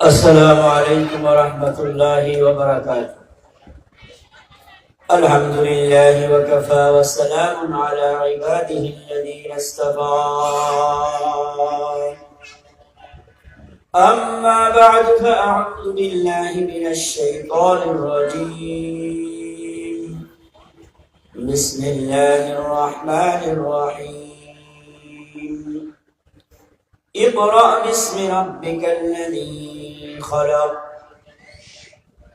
السلام عليكم ورحمة الله وبركاته. الحمد لله وكفى والسلام على عباده الذين اصطفى. أما بعد فأعوذ بالله من الشيطان الرجيم. بسم الله الرحمن الرحيم. اقرأ باسم ربك الذي خلق.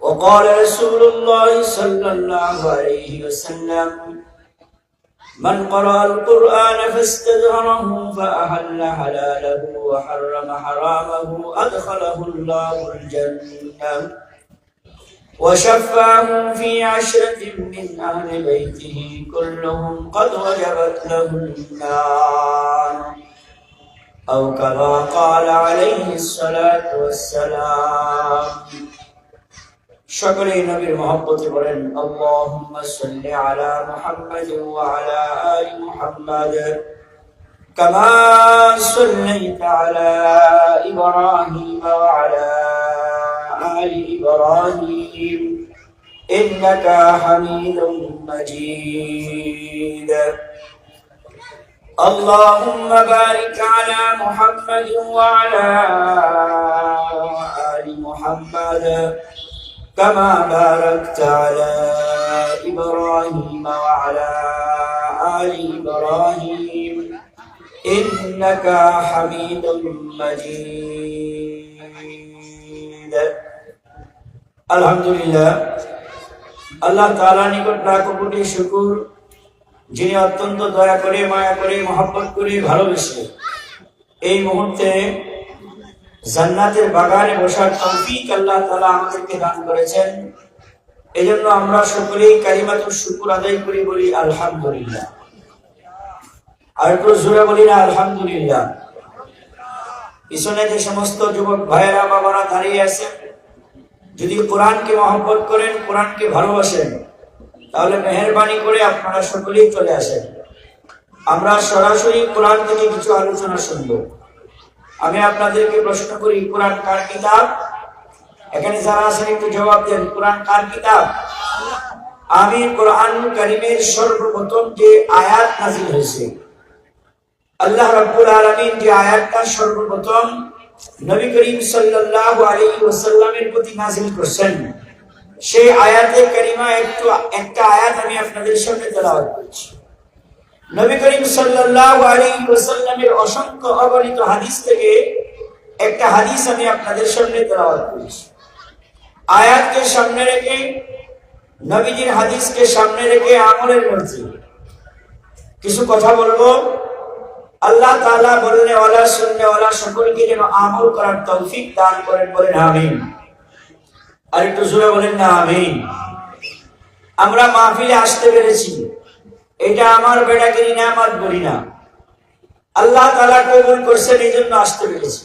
وقال رسول الله صلى الله عليه وسلم: من قرأ القرآن فاستدهره فأحل حلاله وحرم حرامه أدخله الله الجنة وشفعه في 10 من أهل بيته كلهم قد وجبت له النار أو كما قال عليه الصلاة والسلام. সকলেই নবীর মহব্বতে বলেন আল্লাহুম্মা সাল্লি আলা মুহাম্মাদ ওয়া আলা আলি মুহাম্মাদ কামা সাল্লাইতা আলা ইব্রাহিম ওয়া আলা আলি ইব্রাহিম ইন্নাকা হামিদুম মাজিদ. اللهم بارك على محمد وعلى آل محمد كما باركت على إبراهيم وعلى آل إبراهيم إنك حميد مجيد. الحمد لله. الله تعالى নিকট লাখ কোটি শুকর, যিনি অত্যন্ত দয়া করে, মায়া করে, মহব্বত করে, ভালোবেসে এই মুহূর্তে জান্নাতের বাগানে বসার তৌফিক আল্লাহ তাআলা আমাদেরকে দান করেছেন। এজন্য আমরা সকলেই কালিমাতুশ শুকর আদায় করি, বলি আলহামদুলিল্লাহ। আর একটু জোরে বলি না আলহামদুলিল্লাহ। পিছনে যে সমস্ত যুবক ভাইয়েরা বাবারা দাঁড়িয়ে আছেন, যদি কোরআনকে মহব্বত করেন, কোরআনকে ভালোবাসেন, তাহলে মেহেরবানি করে আপনারা সকলেই চলে আসেন। আমরা সরাসরি কোরআন থেকে কিছু আলোচনা শুনব। আমি আপনাদেরকে প্রশ্ন করি, কোরআন কার কিতাব? এখানে যারা আছেন একটু জবাব দেন, কোরআন কার কিতাব? আমি কোরআন কারীমের সর্বপ্রথম যে আয়াত নাযিল হয়েছে, আল্লাহ রাব্বুল আলামিন যে আয়াতটা সর্বপ্রথম নবী করিম সাল্লাল্লাহু আলাইহি ওয়াসাল্লামের প্রতি নাযিল করেছেন, সেই আয়াতে কারিমা একটা আয়াত আমি আপনাদের সামনে তেলাওয়াত করছি। নবী করিম সাল্লাল্লাহু আলাইহি ওয়াসাল্লামের অসংখ্য অগণিত হাদিস থেকে একটা হাদিস আমি আপনাদের সামনে তেলাওয়াত করছি। আয়াতকে সামনে রেখে, নবীজির হাদিসকে সামনে রেখে আমলের মধ্যে কিছু কথা বলবো। আল্লাহ তাআলা বললে ওয়ালা শুনলে ওয়ালা সকলকে যেন আমল করার তৌফিক দান করেন, বলেন আমিন। আর একটু জোরে বলেন না আমিন। আমরা মাহফিলে আসতে পেরেছি, এটা আমার বেড়াগিরি না, আমার বলি না, আল্লাহ তাআলা কবুল করছেন, এই জন্য আসতে পেরেছি।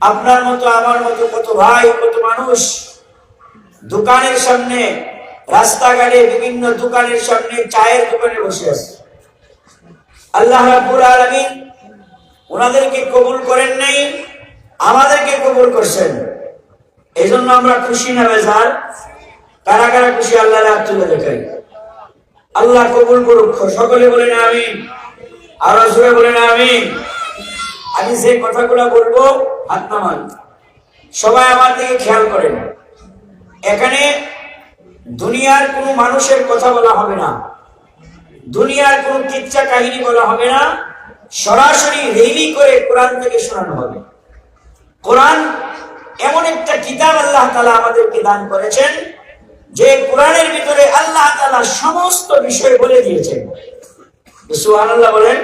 আপনার মতো আমার মতো কত ভাই, কত মানুষ দোকানের সামনে, রাস্তাঘাটে, বিভিন্ন দোকানের সামনে, চায়ের দোকানে বসে আছে। আল্লাহ রাব্বুল আলামিন ওনাদেরকে কবুল করেন নাই, আমাদেরকে কবুল করছেন। এই জন্য আমরা খুশি না বেজার? কারা কারা খুশি? আল্লাহ হাত তুলে দেখাই। আল্লাহ কবুল করুক, সকলে বলেন আমিন। আরো জোরে বলেন আমিন। আমি যে কথাগুলো বলবো হাত নামান, সবাই আমার দিকে খেয়াল করেন। এখানে দুনিয়ার কোনো মানুষের কথা বলা হবে না, দুনিয়ার কোনো কিচ্ছা কাহিনী বলা হবে না, সরাসরি রেলি করে কোরআন থেকে শোনানো হবে। কোরআন এমন একটা কিতাব আল্লাহ তাআলা আমাদেরকে দান করেছেন, যে কোরআনের ভিতরে আল্লাহ তাআলা সমস্ত বিষয় বলে দিয়েছেন। সুবহানাল্লাহ বলেন।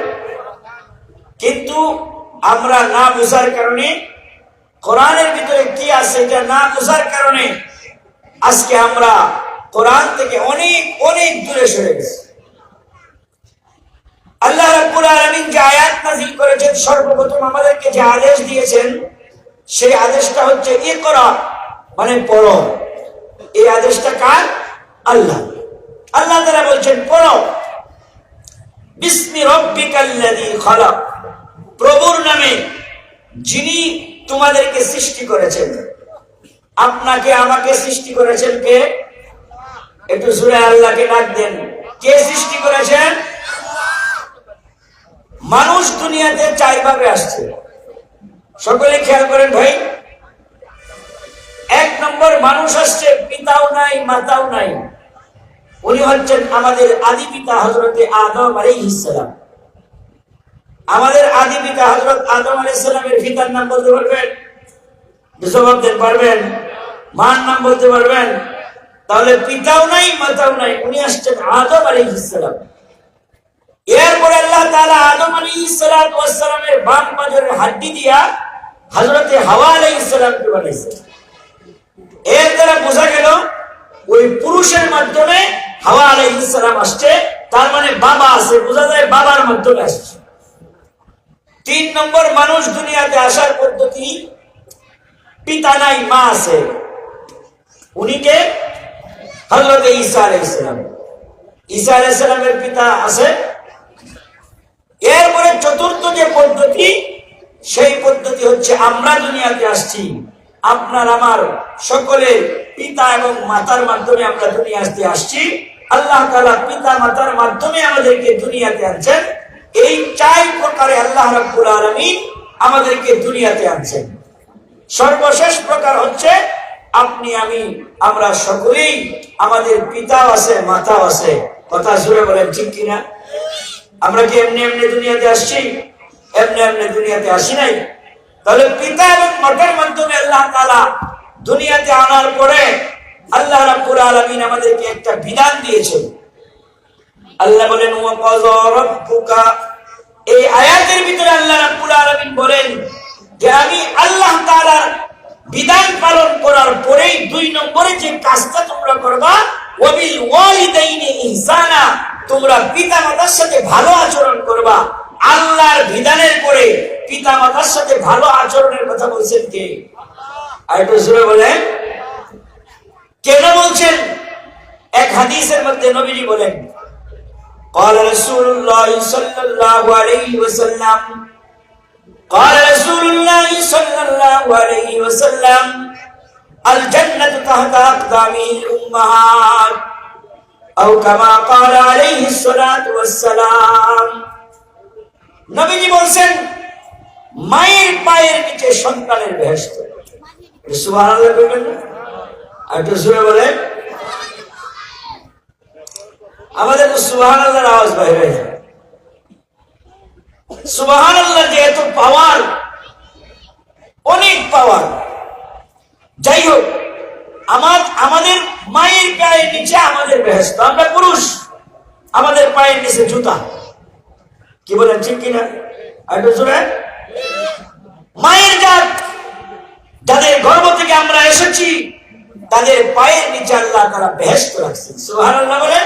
কিন্তু আমরা না বুঝার কারণে, কোরআনের ভিতরে কি আছে এটা না বুঝার কারণে আজকে আমরা কোরআন থেকে অনেক অনেক দূরে সরে গেছি। আল্লাহ রাব্বুল আলামিন যে আয়াত নাযিল করেছেন, সর্বপ্রথম আমাদেরকে যে আদেশ দিয়েছেন, সেই আদেশটা হচ্ছে ইকরা, মানে পড়ো। এই আদেশটা কার? আল্লাহ। আল্লাহ তাআলা বলছেন পড়ো। বিসমি রাব্বিকাল্লাযী খালাক, প্রভুর নামে যিনি তোমাদেরকে সৃষ্টি করেছেন। আপনাকে আমাকে সৃষ্টি করেছেন কে? একটু জোরে আল্লাহকে ডাক দেন। কে সৃষ্টি করেছেন? মানুষ দুনিয়াতে 4 ভাবে আসছে, সকলে খেয়াল করেন ভাই। 1 নম্বর মানুষ আসছে পিতাও নাই মাতাও নাই, উনি হচ্ছেন আমাদের আদি পিতা হযরতে আদম আলাইহিস সালাম। আমাদের আদি পিতা হযরত আদম আলাইহিস সালামের পিতার নাম বলতে পারবেন? জবাব দিতে পারবেন? মার নাম বলতে পারবেন? তাহলে পিতাও নাই মাতাও নাই, উনি আসছেন আদম আলাইহিস সালাম। এরপরে আল্লাহ তাআলা আদম আলাইহিস সালামের বাম পাজরের হাড্ডি দিয়া হযরতে হাওয়া আলাইহিস সালামকে বানাইছেন। এর দ্বারা বোঝা গেল ওই পুরুষের মাধ্যমে হাওয়া আলাইহিস সালাম আসছে, তার মানে বাবা আছে, বোঝা যায় বাবার মাধ্যমে আসছে। 3 নম্বর মানুষ দুনিয়াতে আসার পদ্ধতি, পিতা নাই মা আছে, উনি কে? হযরত ঈসা আলাইহিস সালাম। ঈসা আলাইহিস সালামের পিতা আছে। এরপরে 4র্থ যে পদ্ধতি, সেই পদ্ধতি হচ্ছে আমরা দুনিয়াতে আসছি, আপনার আমার সকলের পিতা এবং মাতার মাধ্যমে আমরা দুনিয়াতে আসছি। আল্লাহ তাআলা পিতা মাতার মাধ্যমে আমাদেরকে দুনিয়াতে আনছেন। এই 4 প্রকারে আল্লাহ রাব্বুল আলামিন আমাদেরকে দুনিয়াতে আনছেন। সর্বশেষ প্রকার হচ্ছে আপনি আমি, আমরা সকলেই আমাদের পিতাও আছে মাতাও আছে। কথা জোরে বলেন ঠিক কিনা? আমরা কি এমনি এমনি দুনিয়াতে আসছি? এমনি এমনি দুনিয়াতে আসি নাই। তাহলে পিতা এবং মাতার মাধ্যমে আল্লাহ তাআলা দুনিয়াতে আনার পরে আল্লাহ রাব্বুল আলামিন আমাদেরকে একটা বিধান দিয়েছেন। আল্লাহ বলেন ওয়া কাযা রাব্বুকা, এই আয়াতের ভিতরে আল্লাহ রাব্বুল আলামিন বলেন যে আমি আল্লাহ তাআলার বিধান পালন করার পরেই 2 নম্বরে যে কাজটা তোমরা করবা, ওয়াবিল ওয়ালিদাইনি ইহসানা, তোমরা পিতা মাতার সাথে ভালো আচরণ করবা। আল্লাহর বিধানের পরে পিতা মাতার সাথে ভালো আচরণের কথা বলছেন কে? আর একটু জোরে বলেন কেন বলছেন? এক হাদিসের মধ্যে নবীজি বলেন, قال رسول الله صلى الله عليه وسلم قال رسول الله صلى الله عليه وسلم الجنة تحت أقدام الأمهات أو كما قال عليه الصلاة والسلام। নবীজি বলেন মায়ের পায়ের নিচে সন্তানের বেহেশত। সুবহানাল্লাহ বলবেন না? আর একটু জোরে বলেন। আমাদের তো সুবহানাল্লাহর আওয়াজ বাইরে হয়ে যায়। সুবহানাল্লাহ যে এত পাওয়ার, অনেক পাওয়ার। যাই হোক, আমাদের মায়ের পায়ের নিচে আমাদের বেহেশত। আমরা পুরুষ, আমাদের পায়ের নিচে জুতা। কি বলেন ঠিক কিনা? আর একটু জোরে। মায়ের জাত, যাদের গর্ভ থেকে আমরা এসেছি, তাদের পায়ের নিচে আল্লাহ তাআলা বেহেশত রাখছেন। সুবহানাল্লাহ বলেন।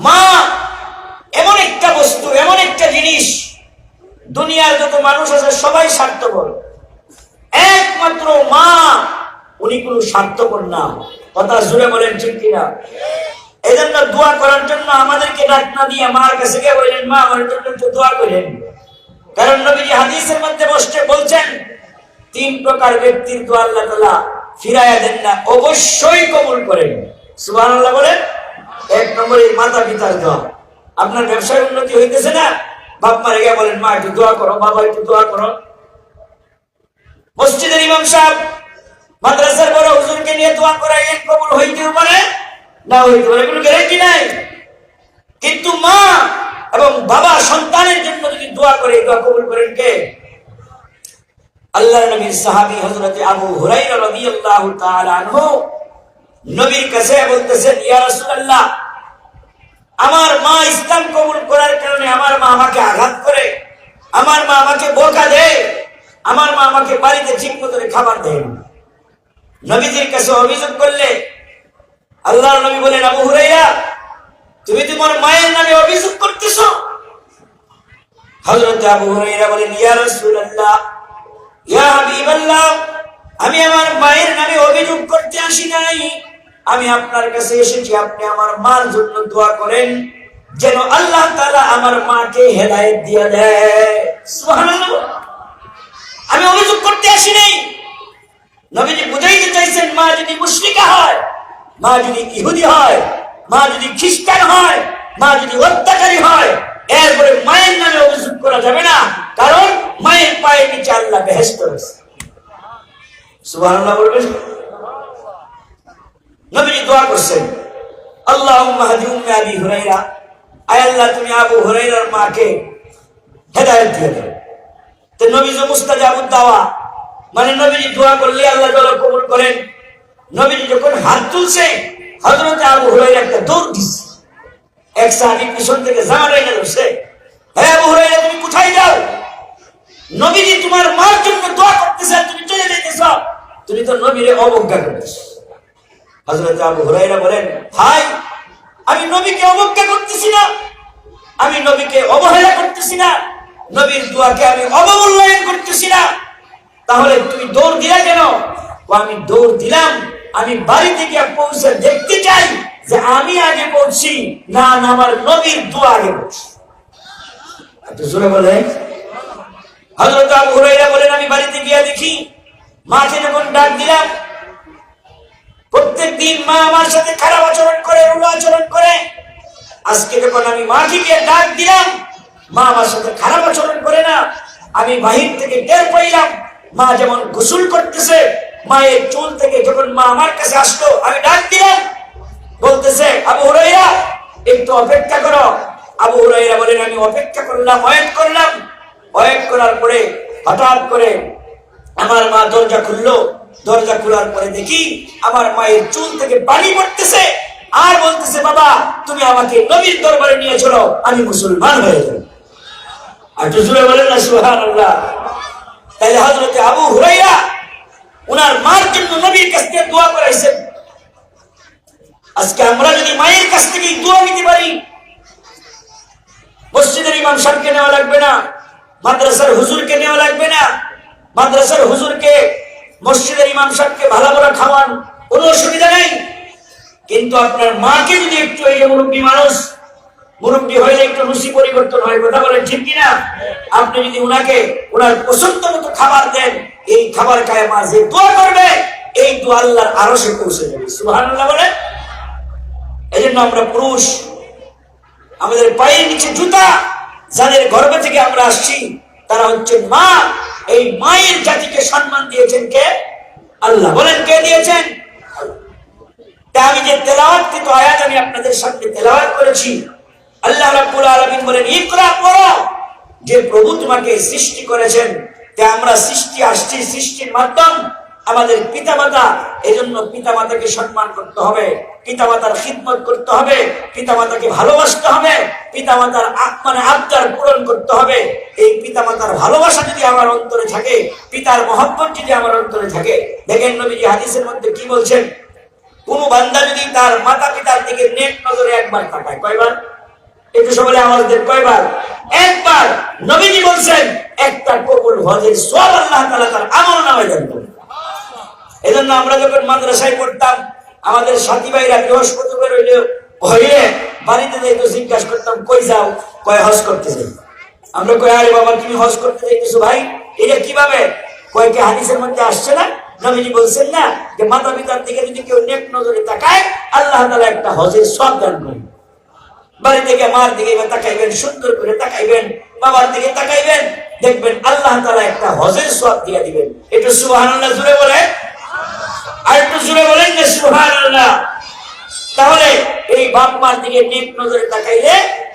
মা এমন একটা বস্তু, এমন একটা জিনিস, দুনিয়ার যত মানুষ আছে সবাই স্বার্থপর, একমাত্র মা উনি কোন স্বার্থপর না। কথা জুড়ে বলেন ঠিক কিনা? এই জন্য দোয়া করার জন্য আমাদেরকে ডাক না দিয়ে মার কাছে গিয়ে বললেন, মা আমার জন্য একটু দোয়া করেন। কারণ নবীজি হাদিসের মধ্যে বসে বলছেন 3 প্রকার ব্যক্তির দোয়া আল্লাহ তাআলা ফিরাইয়া দেন না, অবশ্যই কবুল করেন। সুবহানাল্লাহ বলেন। 1 নম্বরে মাতা পিতার দোয়া। আপনার ব্যবসায় উন্নতি হইতেছে না, বাপ মারে গিয়ে বলেন, মা একটু দোয়া করো, বাবা একটু দোয়া করো। মসজিদের ইমাম সাহেব, মাদ্রাসার বড় হুজুরকে নিয়ে দোয়া করাইলেন, কবুল হইতেও পারে না হইতে পারে, কোনো গ্যারান্টি নাই। কিন্তু মা এবং বাবা সন্তানের জন্য যদি দোয়া করে, দোয়া কবুল করেন কে? আল্লাহর নবীর সাহাবী হযরত আবু হুরায়রা রাদিয়াল্লাহু তাআলা আনহু নবীর কাছে বলতেছেন, ইয়া রাসূলুল্লাহ, আমার মা ইসলাম কবুল করার কারণে আমার মা আমাকে আঘাত করে, আমার মা আমাকে বকা দেয়, আমার মা আমাকে বাড়িতে ঠিক মতো খাবার দেয় না। নবীজির কাছে অভিযোগ করলে আল্লাহর নবী বলেন, আবু হুরায়রা, তুমি তোমার মায়ের নামে অভিযোগ করতেছো? হযরত আবু হুরায়রা বলেন, ইয়া রাসূলুল্লাহ, ইয়া হাবিবাল্লাহ, আমি আমার মায়ের নামে অভিযোগ করতে আসি নাই, আমি আপনার কাছে এসেছি আপনি আমার মার জন্য দোয়া করেন যেন আল্লাহ তাআলা আমার মাকে হেদায়েত দিয়ে দেয়। সুবহানাল্লাহ। আমি অভিযোগ করতে আসিনি। নবীজি বুঝাইতে চাইছেন, মা যদি মুশরিকা হয়, মা যদি ইহুদি হয়, মা যদি খ্রিস্টান হয়, মা যদি অত্যাচারী হয়, এরপরে মায়ের নামে অভিযোগ করা যাবে না, কারণ মায়ের পায়ের নিচে আল্লাহ বেহেশত রয়েছে। সুবহানাল্লাহ বলবেন। নবীজি দোয়া করছেন, আল্লাহুম্মা হাদি উম্মি আবি হুরায়রা, আয় আল্লাহ তুমি আবু হুরায়রার মাকে হেদায়েত দিয়ে দাও। তো নবীজি মুস্তাজাবুদ দাওয়া, মানে নবীজি দোয়া করলে আল্লাহ তাআলা কবুল করেন। নবীজি যখন হাত তুলছে, হযরত আবু হুরায়রা একটা দৌড় দিছে। এক সাহাবী পিছন থেকে জামাই না ধরছে, হে আবু হুরায়রা তুমি কোথায় যাও? নবীজি তোমার মার জন্য দোয়া করতেছে, তুমি চলে যাইতেছ, তুমি তো নবীরে অবজ্ঞা করতেছো। হযরত আবু হুরায়রা বলেন, ভাই আমি নবীকে অবজ্ঞা করতেছি না, আমি নবীকে অবহেলা করতেছি না, নবীর দোয়াকে আমি অবমূল্যায়ন করতেছি না, তাহলে তুমি দৌড় দিলা কেন? আমি দৌড় দিলাম, আমি বাড়িতে গিয়ে পৌঁছে দেখতে চাই যে আমি আগে পৌঁছি না আমার নবীর দোয়া আগে পৌঁছি। একটু জোরে বলে। হযরত আবু হুরায়রা বলেন, আমি বাড়িতে গিয়ে দেখি মাকে যখন ডাক দিলাম, প্রত্যেকদিন মা আমার সাথে খারাপ আচরণ করে, রূঢ় আচরণ করে। আজকে যখন আমি মাকে গিয়ে ডাক দিলাম, মা আমার সাথে খারাপ আচরণ করে না। আমি বাহির থেকে টের পাইলাম মা যেমন গোসল করতেছে, মায়ের চুল থেকে যখন মা আমার কাছে আসলো, আমি ডাক দিলাম, বলতেছে আবু হুরায়রা একটু অপেক্ষা করো। আবু হুরায়রা বলেন, আমি অপেক্ষা করলাম, ওয়েট করলাম। ওয়েট করার পরে হঠাৎ করে আমার মা দরজা খুললো। দরজা খোলার পরে দেখি আমার মায়ের চুল থেকে পানি পড়তেছে, আর বলতেছে, বাবা তুমি আমাকে নবীর দরবারে নিয়ে চলো, আমি মুসলমান হয়ে যাব। আর জোরে বলেন না সুবহানাল্লাহ। তাইলে হযরত আবু হুরায়রা ওনার মার জন্য নবীর কাছ থেকে দোয়া করাইছেন। আজকে আমরা যদি মায়ের কাছ থেকে দোয়া নিতে পারি, মসজিদের ইমাম সাহেবকে নেওয়া লাগবে না, মাদ্রাসার হুজুরকে নেওয়া লাগবে না, মাদ্রাসার হুজুরকে মসজিদের ইমাম সাহেবকে ভালো করে খাওয়ান, কোনো অসুবিধা নেই। কিন্তু আপনার মাকে যদি একটু, এই যে মুরব্বী মানুষ, মুরব্বী হইলে একটু রুচি পরিবর্তন হয়, কথা বলেন ঠিক কিনা? আপনি যদি উনাকে ওনার পছন্দ মতো খাবার দেন, এই খাবার খায় মা যে দোয়া করবে, এই দোয়া আল্লাহর আরশে পৌঁছে যাবে। সুবহানাল্লাহ বলে। এই জন্য আমরা পুরুষ, আমাদের পায়ের নিচে জুতা, যাদের গর্ভ থেকে আমরা আসছি তারা হচ্ছে মা। এই মায়ের জাতিকে সম্মান দিয়েছেন কে? আল্লাহ। বলেন কে দিয়েছেন? তা আমি যে তেলাওয়াতকৃত আয়াত আমি আপনাদের সামনে তেলাওয়াত করেছি, আল্লাহ রাব্বুল আলামিন বলেন, ইকরা পড়ো, যে প্রভু তোমাকে সৃষ্টি করেছেন। তা আমরা সৃষ্টি আসছি, সৃষ্টির মাধ্যম আমাদের পিতামাতা। এজন্য পিতামাতাকে সম্মান করতে হবে, পিতামাতার খিদমত করতে হবে, পিতামাতাকে ভালোবাসতে হবে, পিতামাতার মানে আবদার পূরণ করতে হবে। এই পিতামাতার ভালোবাসা যদি আমার অন্তরে থাকে, পিতার মহব্বত যদি আমার অন্তরে থাকে, দেখেন নবীজি হাদিসের মধ্যে কি বলছেন, কোন বান্দা যদি তার মাতা পিতার দিকে নেক নজরে একবার তাকায়, কয়বার? একটু সবাই আওয়াজ দেন, কয়বার? একবার। নবীজি বলছেন একটা কবুল হজের সওয়াব আল্লাহ তাআলা তার আমলনামায় দান করবেন। এজন্য আমরা যখন মাদ্রাসায় পড়তাম, আমাদের সাথী ভাইরা বৃহস্পতিবার হইলে বাড়িতে যাইতো, জিজ্ঞাসা করতাম কই যাও? কয় হজ করতে যাই। আমরা কই আরে বাবা তুমি হজ করতে যাইতেছো ভাই, এটা কিভাবে? কয় কি হাদিসের মধ্যে আসছে না, নবীজি বলছেন না যে মাতা পিতার দিকে যদি কেউ নেক নজরে তাকায়, আল্লাহ তাআলা একটা হজের সওয়াব দান করেন। বাড়ি থেকে মার দিকে তাকাইবেন, সুন্দর করে তাকাইবেন, বাবার দিকে তাকাইবেন, দেখবেন আল্লাহ তাআলা একটা হজের সওয়াব দিয়ে দিবেন। একটু সুবহানাল্লাহ জুড়ে বলে, আর একটু জুড়ে বলেন যে সুবহানাল্লাহ। তাহলে এই বাপ মার দিকে নেক নজরে তাকাইলে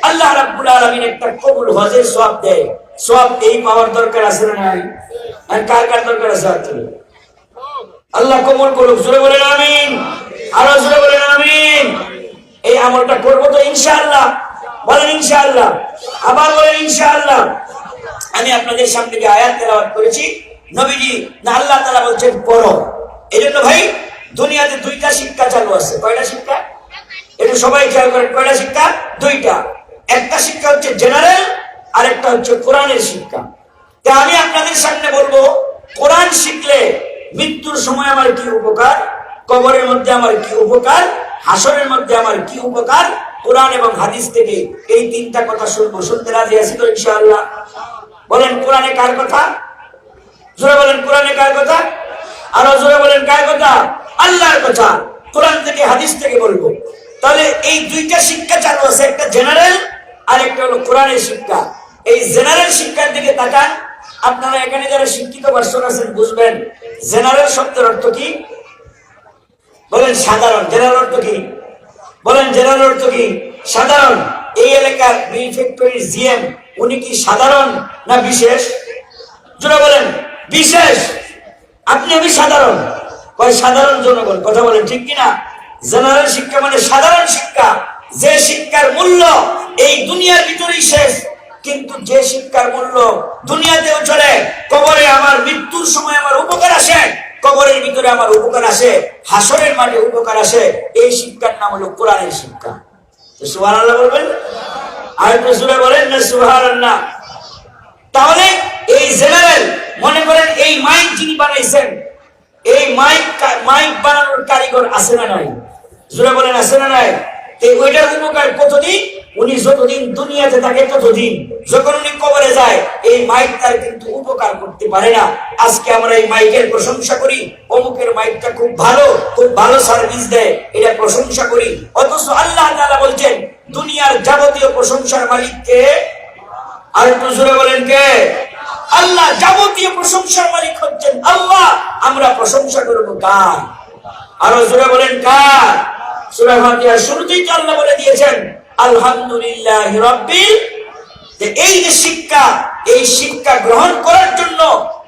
আল্লাহ রাব্বুল আলামিন একটা কবুল হজের সওয়াব দেয়। সওয়াব এই পাওয়ার দরকার আছে না নাই? আর কার কার দরকার আছে? আল্লাহ কবুল করুক, জোরে বলেন আমিন, আরো জোরে বলেন আমিন। এই আমলটা করবো তো ইনশাআল্লাহ, বলেন ইনশাআল্লাহ, আবার বলেন ইনশাআল্লাহ। আমি আপনাদের সামনে যে আয়াত তেলাওয়াত করেছি, নবীজি না আল্লাহ তাআলা বলছেন পড়ো। এজন্য ভাই দুনিয়াতে দুইটা শিক্ষা চালু আছে। কয়টা শিক্ষা? এটা সবাই খেয়াল করেন, কয়টা শিক্ষা? দুইটা। একটা শিক্ষা হচ্ছে জেনারেল, আর একটা হচ্ছে কোরআনের শিক্ষা। তা আমি আপনাদের সামনে বলবো, কোরআন শিখলে মৃত্যুর সময় আমার কি উপকার, কবরের মধ্যে আমার কি উপকার, হাসরের মধ্যে আমার কি উপকার, কোরআন এবং হাদিস থেকে এই তিনটা কথা শুনবো। শুনতে রাজি আছি তো ইনশাআল্লাহ? বলেন কোরআনে কার কথা? জোরে বলেন কোরআনে কার কথা? আরো জোরে বলেন কার কথা? আল্লাহর কথা। কোরআন থেকে হাদিস থেকে বলবো। তাহলে এই দুইটা শিক্ষা চালু আছে, একটা জেনারেল আর একটা হলো কোরআনের শিক্ষা। এই জেনারেল শিক্ষার দিকে তাকান। আপনারা এখানে যারা শিক্ষিত পার্সন আছেন বুঝবেন জেনারেল শব্দের অর্থ কি। বলেন সাধারণ। জেনারেল অর্থ কি? বলেন জেনারেল অর্থ কি? সাধারণ। এই এলাকার মিল ফ্যাক্টরির জিএম উনি কি সাধারণ না বিশেষ? জোরে বলেন বিশেষ। আপনি আমি সাধারণ। কয় সাধারণ জনগণ। কথা বলেন ঠিক কিনা? জেনারেল শিক্ষা মানে সাধারণ শিক্ষা, যে শিক্ষার মূল্য এই দুনিয়ার ভিতরেই শেষ, কিন্তু যে শিক্ষার মূল্য দুনিয়াতেও চলে। কবরে আমার মৃত্যুর সময় আমার উপকার আসে, কবরের ভিতরে আমার উপকার আসে, হাসরের মাঠে উপকার আসে। এই শিক্ষার নাম হলো কোরআনের শিক্ষা। সুবহানাল্লাহ বলবেন? আর একটু জোরে বলেন না সুবহানাল্লাহ। তাহলে এই জেনারেল মনে করেন এই মাইক যিনি বানাইছেন, এই মাইক বানানোর কারিগর আছে না নাই? জোরে বলেন আছে না নাই? ওইটার উপকার কতদিন? উনি যতদিন দুনিয়াতে থাকে ততদিন। যখন উনি কবরে যায় এই মাইক তার কিন্তু উপকার করতে পারে না। আজকে আমরা এই মাইকের প্রশংসা করি, অমুকের মাইকটা খুব ভালো সার্ভিস দেয়, এটা প্রশংসা করি। অথচ আল্লাহ তাআলা বলছেন দুনিয়ার যাবতীয় প্রশংসার মালিক কে? আর একটু জোরে বলেন কে? আল্লাহ। যাবতীয় প্রশংসার মালিক হচ্ছেন আল্লাহ। আমরা প্রশংসা করব কার? আরো জোরে বলেন কার? সূরা ফাতিহার শুরুতেই তো আল্লাহ বলে দিয়েছেন আলহামদুলিল্লাহি রাব্বিল। এই যে শিক্ষা, এই শিক্ষা গ্রহণ করার জন্য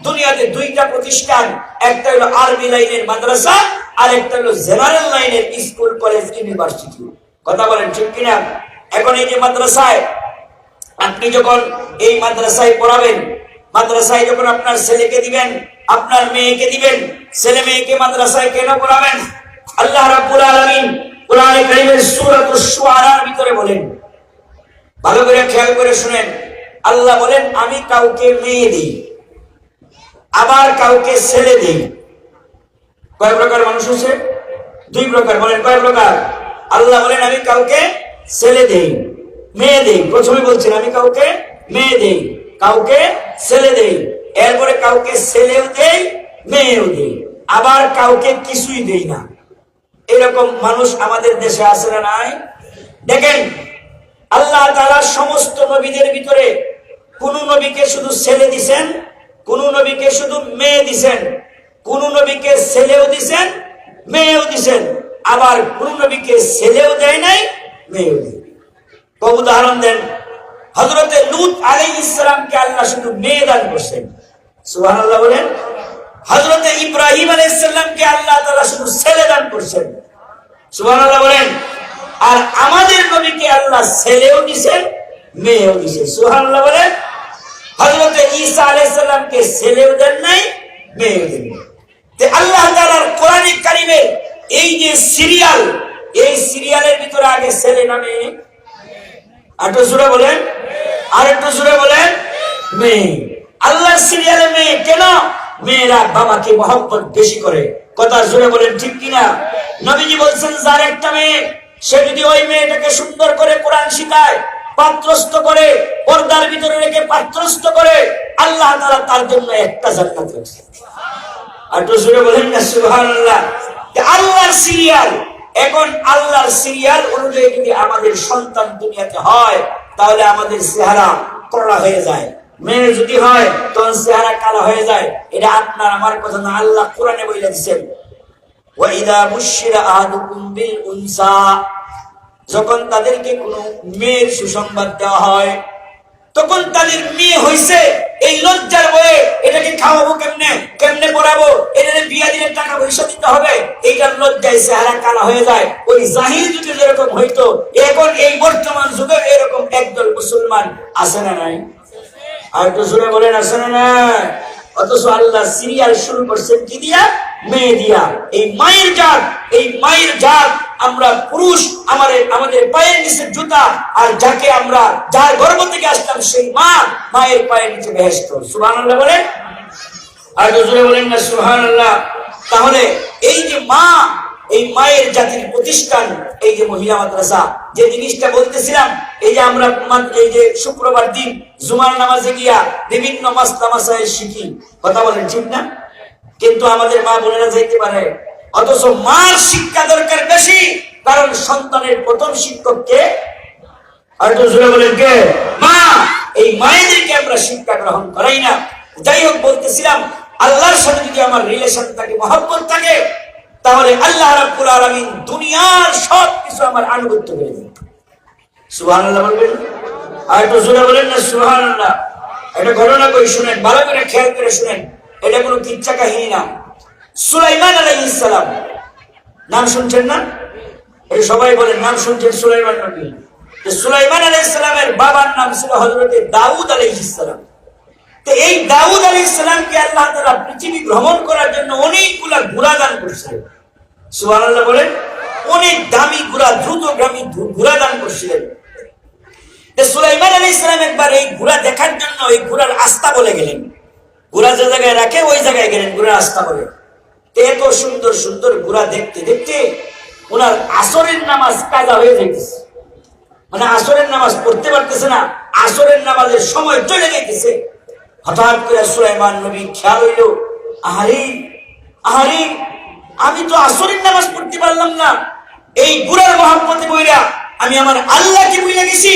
দুনিয়াতে দুইটা প্রতিষ্ঠান, একটা হলো আরবি লাইনের মাদ্রাসা আর একটা হলো জেনারেল লাইনের স্কুল কলেজ ইউনিভার্সিটি। কথা বলেন ঠিক কিনা? এখন এই যে মাদ্রাসায় আপনি যখন এই মাদ্রাসায় পড়াবেন, মাদ্রাসায় যখন আপনার ছেলেকে দিবেন, আপনার মেয়েকে দিবেন, ছেলে মেয়েকে মাদ্রাসায় কেন পড়াবেন? আল্লাহ রাব্বুল আলামিন কোরআনে কারীমের সূরাতুশ শুআরার ভিতরে বলেন, ভালো করে খেয়াল করে শুনেন। আল্লাহ বলেন আমি কাউকে মেয়ে দিই, আবার কাউকে ছেলে দিই। কয় প্রকার মানুষ আছে? দুই প্রকার। বলেন কয় প্রকার? আল্লাহ বলেন আমি কাউকে ছেলে দেই, মেয়ে দেই। প্রথমে বলছেন আমি কাউকে মেয়ে দেই, কাউকে ছেলে দেই, এরপরে কাউকে ছেলেও দেই মেয়েও দেই, আবার কাউকে কিছুই দেই না। এরকম মানুষ আমাদের দেশে আছে না নাই? দেখেন আল্লাহ তাআলা সমস্ত নবীদের ভিতরে কোন নবীকে শুধু ছেলে দিবেন, কোন নবীকে শুধু মেয়ে দিবেন, কোন নবীকে ছেলেও দিবেন মেয়েও দিবেন, আবার কোন নবীকে ছেলেও দেয় নাই মেয়েও দেয়। উদাহরণ দেন, হযরতে লূত আলাইহিস সালামকে আল্লাহ শুধু মেয়ে দান করেছেন। সুবহানাল্লাহ বলেন। হযরতে ইব্রাহিম আলাইহিস সালামকে আল্লাহ তাআলা শুধু ছেলে দান করেছেন। সুবহানাল্লাহ বলেন। আর আমাদের নবীকে আল্লাহ ছেলেও দিয়েছেন মেয়েও দিয়েছেন। সুবহানাল্লাহ বলেন। হযরতে ঈসা আলাইহিস সালামকে ছেলেও দেন নাই মেয়েও দেন নাই। তে আল্লাহ তাআলার কোরআনে কারীমে এই যে সিরিয়াল, এই সিরিয়ালের ভিতরে আগে ছেলে না মেয়ে? আরেকটু জোরে বলেন, আরেকটু জোরে বলেন মেয়ে। আল্লাহর সিরিয়ালে মেয়ে কেন? মেয়েরা বাবাকে মহব্বত বেশি করে। কথা জোরে বলেন ঠিক কিনা? নবীজি বলছেন যার একটা মেয়ে, সে যদি ওই মেয়েটাকে সুন্দর করে কোরআন শিখায়, পাত্রস্থ করে, পর্দার ভিতরে রেখে পাত্রস্থ করে, আল্লাহ তাআলা তার জন্য একটা জান্নাত রাখছে। আর তো জোরে বলেন না সুবহানাল্লাহ। আল্লাহর সিরিয়াল। এখন আল্লাহর সিরিয়াল অনুযায়ী যদি আমাদের সন্তান দুনিয়াতে হয় তাহলে আমাদের চেহারা কড়া হয়ে যায়, মেয়ে যদি হয় তখন চেহারা কালো হয়ে যায়। এটা আপনার আমার কথা না, আল্লাহ কোরআনে বলে দিয়েছেন ওয়াইদা বুশিরা আহাদুকুম বিল উনসা, যখন তাদেরকে কোনো মেয়ের সুসংবাদ দেওয়া হয় তখন তাদের মেয়ে হইছে, এই লজ্জার বয়ে এটাকে খাওয়াবো কেমনে, কেমনে পড়াবো, এটাকে বিয়া দিলে টাকা পয়সা দিতে হবে, এইটার লজ্জায় চেহারা কালা হয়ে যায়। ওই জাহিল যুগে যেরকম হইতো এখন এই বর্তমান যুগে এরকম একদল মুসলমান আছে না নাই? আর একটু জোরে বলেন আছে না নাই? অথচ আল্লাহ সিরিয়াল শুরু করছেন কি দিয়া? মেয়ে দিয়া। এই মায়ের জাত, এই মায়ের জাত আমরা পুরুষ, আমাদের পায়ের নিচে জুতা, আর যাকে আমরা যার গর্ভ থেকে আসলাম সেই মা, মায়ের পায়ের নিচে বেহেশত। সুবহানাল্লাহ বলেন, আর জোরে বলেন না সুবহানাল্লাহ। তাহলে এই যে মা, এই মায়ের জাতির প্রতিষ্ঠান, এই যে মহিলা মাদ্রাসা, যে জিনিসটা বলতেছিলাম, এই যে আমরা এই যে শুক্রবার দিন জুমার নামাজে গিয়া বিভিন্ন মাসলা মাসাইল শিখি, কথা বলেন ঠিক না? কিন্তু আমাদের মা বোনেরা যাইতে পারে, অথচ মার শিক্ষা দরকার বেশি, কারণ সন্তানের প্রথম শিক্ষক কে? আর তো জোরে বলেন কে? মা। এই মায়েদেরকে আমরা শিক্ষা গ্রহণ করাই না। যাই হোক, বলতেছিলাম আল্লাহর সাথে যদি আমার রিলেশন থাকে, মহব্বত থাকে, তাহলে আল্লাহ রাব্বুল আলামিন দুনিয়ার সব কিছু আমার আনুগত্য করে দেন। সুবহানাল্লাহ বলবেন? আর তো জোরে বলেন না সুবহানাল্লাহ। এটা ঘটনা কই শুনেন, ভালো করে খেয়াল করে শুনেন, এটা কোনো কিচ্ছা কাহিনী না। সুলাইমান আলাইহিস সালাম, নাম শুনছেন না? এই সবাই বলেন নাম শুনছেন সুলাইমান নবী। সুলাইমান আলাইহিস সালামের বাবার নাম ছিল হযরত দাউদ আলাইহিস সালাম। তো এই দাউদ আলাইহিস সালামকে আল্লাহ তাআলা পৃথিবী ভ্রমণ করার জন্য অনেকগুলা ঘোড়া দান করেছিলেন। সুবহানাল্লাহ বলেন। অনেক দামি ঘোড়া, দ্রুতগামী ঘোড়া দান করেছিলেন। সুলাইমান আলাইহিস সালাম একবার এই ঘোড়া দেখার জন্য এই ঘোড়ার আস্থা বলে গেলেন। ঘোড়া যে জায়গায় রাখে ওই জায়গায় গেলেন, ঘোড়ার আস্থা বলে। এত সুন্দর সুন্দর ঘোড়া দেখতে দেখতে ওনার আসরের নামাজ কাজা হয়ে যাইতেছে, মানে আসরের নামাজ পড়তে পারতেছে না, আসরের নামাজের সময় চলে যাইতেছে। হঠাৎ করে সুলাইমান নবী খেয়াল হইল, আহারে আহারে, আমি তো আসরের নামাজ পড়তে পারলাম না, এই বুড়ার মহব্বতে বইরা আমি আমার আল্লাহকে ভুলে গেছি।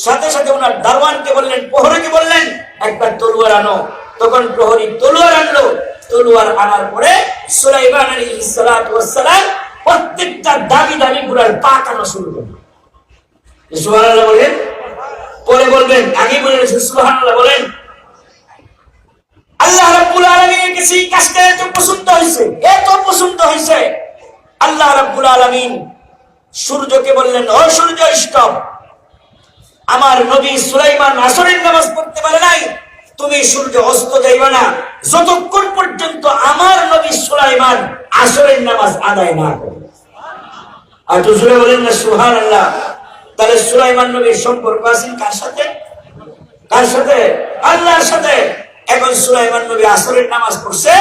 সাথে সাথে ওনার দারওয়ানকে বললেন, প্রহরীকে বললেন, একবার তলোয়ার আনো। তখন প্রহরী তলোয়ার আনলো। তলোয়ার আনার পরে সুলাইমান আলাইহিস সালাতু ওয়াস সালাম প্রত্যেকটা দামি দামি বুড়ার পা কাটা শুরু করলেন। সুবহানাল্লাহ বলেন, পরে বলবেন, আগে বলেন সুবহানাল্লাহ বলেন। আল্লাহ রাব্বুল আলামিনের কাছে এই কাজটা এত পছন্দ হয়েছে, এত পছন্দ হয়েছে, আল্লাহ রাব্বুল আলামিন সূর্যকে বললেন, ও সূর্য স্টপ, আমার নবী সুলাইমান আসরের নামাজ পড়তে পারে নাই, তুমি সূর্য অস্ত যাইবা না যতক্ষণ পর্যন্ত আমার নবী সুলাইমান আসরের নামাজ আদায় না করে। আর তো জোরে বলেন না সুবহানাল্লাহ। তাহলে সুলাইমান নবীর সম্পর্ক আছে কার সাথে? কার সাথে? আল্লাহর সাথে। এখন সুলাইমান নবী আসরের নামাজ পড়ছে,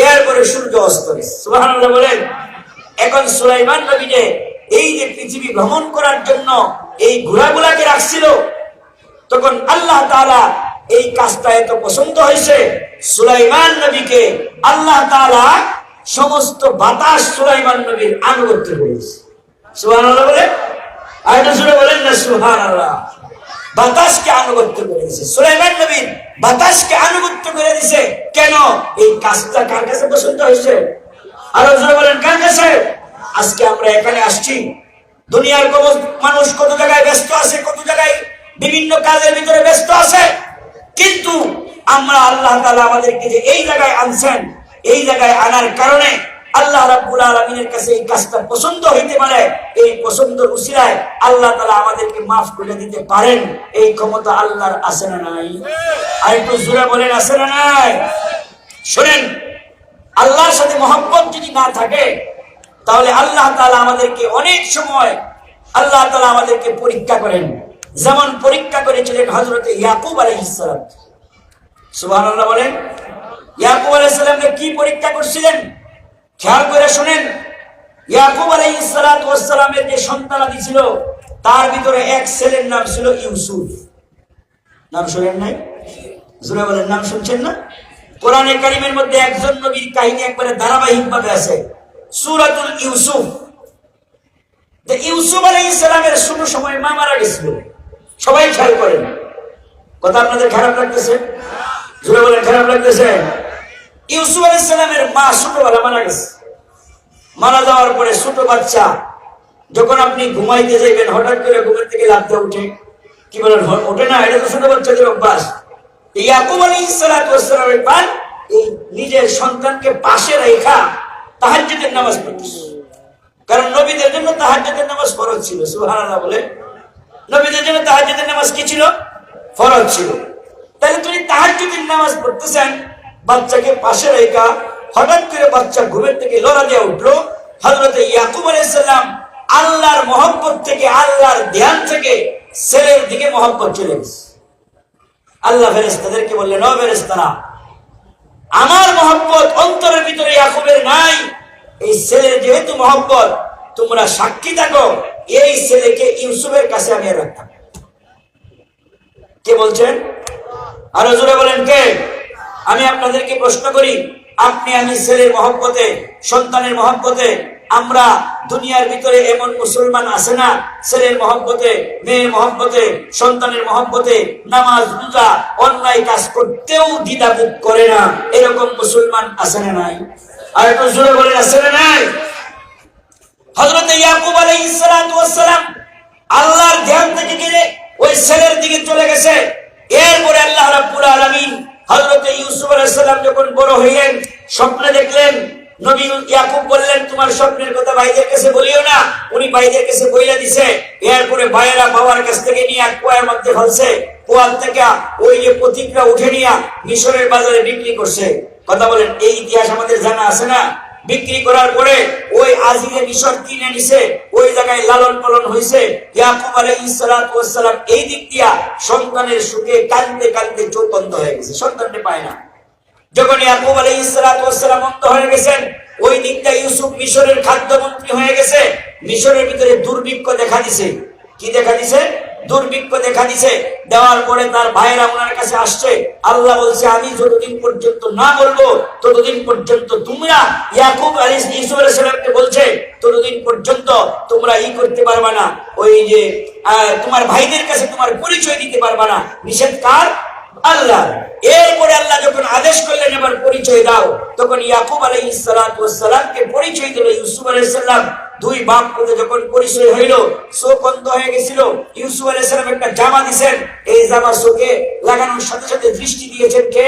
এরপরে সূর্য অস্ত গেছে। সুবহানাল্লাহ বলেন। এখন সুলাইমান নবী যে এই যে পৃথিবী ভ্রমণ করার জন্য এই ঘোড়াগুলাকে রাখছিল, তখন আল্লাহ তাআলা এই কাজটা এত পছন্দ হয়েছে, সুলাইমান নবীকে আল্লাহ তাআলা সমস্ত বাতাস সুলাইমান নবীর আনুগত্য করেছে। সুবহানাল্লাহ বলেন। আর জোরে বলেন না সুবহানাল্লাহ। বাতাসকে আনুগত্য করে দিয়েছে সুলাইমান নবী, বাতাসকে আনুগত্য করে দিয়েছে। কেন? এই কাজটা কার কাছে পছন্দ হয়েছে? আরো জোরে বলেন, কার কাছে? আজকে আমরা এখানে আসছি, দুনিয়ার মানুষ কত জায়গায় ব্যস্ত আছে, কত জায়গায় বিভিন্ন কাজের ভিতরে ব্যস্ত আছে, কিন্তু আমরা আল্লাহ তাআলা আমাদেরকে যে এই জায়গায় আনছেন, এই জায়গায় আনার কারণে আল্লাহ রাব্বুল আলামিনের কাছে এই কাজটা পছন্দ হইতে পারে। এই পছন্দের উসিলায় আল্লাহ তাআলা আমাদেরকে মাফ করে দিতে পারেন। এই ক্ষমতা আল্লাহর আছে না নাই? আর একটু জোরে বলেন, আছে না নাই? শুনেন, আল্লাহর সাথে মহব্বত যদি না থাকে, তাহলে আল্লাহ তাআলা আমাদেরকে অনেক সময় আল্লাহ তাআলা আমাদেরকে পরীক্ষা করেন। যেমন পরীক্ষা করেছিলেন হযরত ইয়াকুব আলাইহিস সালাম। সুবহানাল্লাহ বলেন। ইয়াকুব আলাইহিস সালামকে কি পরীক্ষা করছিলেন? খেয়াল করে শুনেন। ইয়াকুব আলাইহিস সালাতু ওয়াস সালামের যে সন্তানাদি ছিল, তার ভিতরে এক ছেলের নাম ছিল ইউসুফ। নাম শুনেন নাই? জোরে বলেন, নাম শুনছেন না? কোরআনে কারীমের মধ্যে একজন নবীর কাহিনী একবারে ধারাবাহিকভাবে আছে, সূরাতুল ইউসুফ। ইউসুফ আলাইহিস সালামের শুরু সময় মা মারা গেছিল। সবাই খেয়াল করেন। কথা আপনাদের খারাপ লাগতেছে? জোরে বলেন, খারাপ লাগতেছে? ইউসুফ আলাইহিস সালামের মা ছোটবেলা মারা গেছে। মারা যাওয়ার পরে ছোট বাচ্চা যখন আপনি ঘুমাইতে যাইবেন, হঠাৎ করে ঘুমের থেকে লাফতে উঠে, কি বলেন, ওঠে না? এটা তো ছোট বাচ্চাদের অভ্যাস। ইয়াকুব আলাইহিস সালাতু ওয়াস সালামের পান এই নিজের সন্তানকে পাশে রেখা তাহাজ্জুদের নামাজ পড়তেছে। কারণ নবীদের জন্য তাহাজ্জুদের নামাজ ফরজ ছিল। সুবহানাল্লাহ বলে। নবীদের জন্য তাহাজ্জুদের নামাজ কি ছিল? ফরজ ছিল। তাহলে তুমি তাহাজ্জুদের নামাজ পড়তেছেন, বাচ্চাকে পাশে রেখা, হঠাৎ করে বাচ্চা ঘুমের থেকে লড়া দিয়ে উঠলো। হযরত ইয়াকুব আলাইহিস সালাম আল্লাহর মহব্বত থেকে, আল্লাহর ধ্যান থেকে ছেলের দিকে মহব্বত চলে গেছে। আল্লাহ ফেরেশতাদেরকে বললেন, ও ফেরেশতারা, আমার মহব্বত অন্তরের ভিতরে ইয়াকুবের নাই, এই ছেলের যেহেতু মহব্বত, তোমরা সাক্ষী থাকো এই ছেলেকে ইউসুফের কাছে আমি রাখতাম। কে বলছেন? আরো জোরে বলেন কে? আমি আপনাদেরকে প্রশ্ন করি, আপনি আমি ছেলের মহব্বতে, সন্তানের মহব্বতে, আমরা দুনিয়ার ভিতরে এমন মুসলমান আছে না ছেলের মহব্বতে, মেয়ের মহব্বতে, সন্তানের মহব্বতে নামাজ রোজা অন্যায় কাজ করতেও দ্বিধাবোধ করে না, এরকম মুসলমান আছে না নাই? আর একটু জোরে বলেন আছে না নাই? হযরত ইয়াকুব আলাইহিস সালাতু ওয়াস সালাম আল্লাহর ধ্যান থেকে গিয়ে ওই ছেলের দিকে চলে গেছে। এরপরে আল্লাহ রাব্বুল আলামিন হযরত ইউসুফ আলাইহিস সালাম যখন বড় হইলেন, স্বপ্নে দেখলেন, নবী ইয়াকুব বললেন তোমার স্বপ্নের কথা ভাইদের কাছে বলিও না। উনি ভাইদের কাছে বইলা দিছে। এরপরে ভাইয়েরা বাবার কাছ থেকে নিয়ে কুয়ার মধ্যে ফেলছে, কুয়ার থেকে ওই যে প্রতীকটা উঠে নিয়ে মিশরের বাজারে বিক্রি করছে। কথা বলেন, এই ইতিহাস আমাদের জানা আছে না? বিক্রি করার পরে ওই আজিজে মিশর কিনে নিছে, ওই জায়গায় লালন পালন হয়েছে। ইয়াকুব আলাইহিস সালাতু ওয়াস সালাম এই দিক দিয়া সন্তানের সুখে কাঁদতে কাঁদতে চোখ বন্ধ হয়ে গেছে, সন্তানকে পায় না। যখন ইয়াকুব আলাইহিস সালাতু ওয়াস সালাম অন্ধ হয়ে গেছেন, ওই দিকটা ইউসুফ মিশরের খাদ্যমন্ত্রী হয়ে গেছে। মিশরের ভিতরে দুর্ভিক্ষ দেখা দিছে। কি দেখা দিছে? দুর্ভিক্ষ দেখা দিছে। দেওয়ার পরে তার ভাইয়েরা ওনার কাছে আসছে। আল্লাহ বলছে আমি যতদিন পর্যন্ত না বলবো ততদিন পর্যন্ত তোমরা, ইয়াকুব ইউসুফ আলাইহিস সালামকে বলছে ততদিন পর্যন্ত তোমরা করতে পারবা না, ওই যে তোমার ভাইদের কাছে তোমার পরিচয় দিতে পারবা না। নিষেধ কার? আল্লাহ। এরপরে আল্লাহ যখন আদেশ করলেন এবার পরিচয় দাও, তখন ইয়াকুব আলাইহিস সালাতু ওয়াস সালামকে পরিচয় দিল ইউসুফ আলাইহিস সালাম। দুই বাপ পুত্র যখন পরিচয় হইল, চোখ অন্ধ হয়ে গেছিল। ইউসুফ আলাইহিস সালাম একটা জামা দিয়েছেন, এই জামা চোখে লাগানোর সাথে সাথে দৃষ্টি দিয়েছেন কে?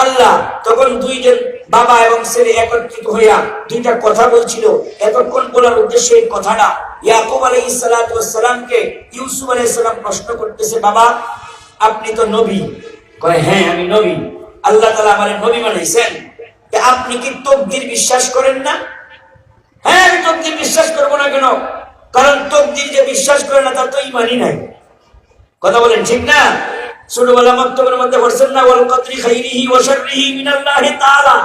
আল্লাহ। তখন দুইজন বাবা এবং ছেলে একত্রিত হইয়া দুইটা কথা বলছিল। এতক্ষণ বলার উদ্দেশ্য এই কথাটা, ইয়াকুব আলাইহিস সালাতু ওয়াস সালামকে ইউসুফ আলাইহিস সালাম প্রশ্ন করতেছে, বাবা আপনি তো নবী। কয় হ্যাঁ আমি নবী, আল্লাহ তাআলা আমারে নবী বানাইছেন। আপনি কি তাকদীর বিশ্বাস করেন না? হ্যাঁ আমি তাকদীর বিশ্বাস করব না কেন? কারণ তাকদীর যে বিশ্বাস করে না তার তো ঈমানই নাই। কথা বলেন ঠিক না? ছোটবেলা মাক্তবের মধ্যে পড়ছেন না ওয়াল কদরি খাইরিহি ওয়া শাররিহি মিনাল্লাহি তাআলা?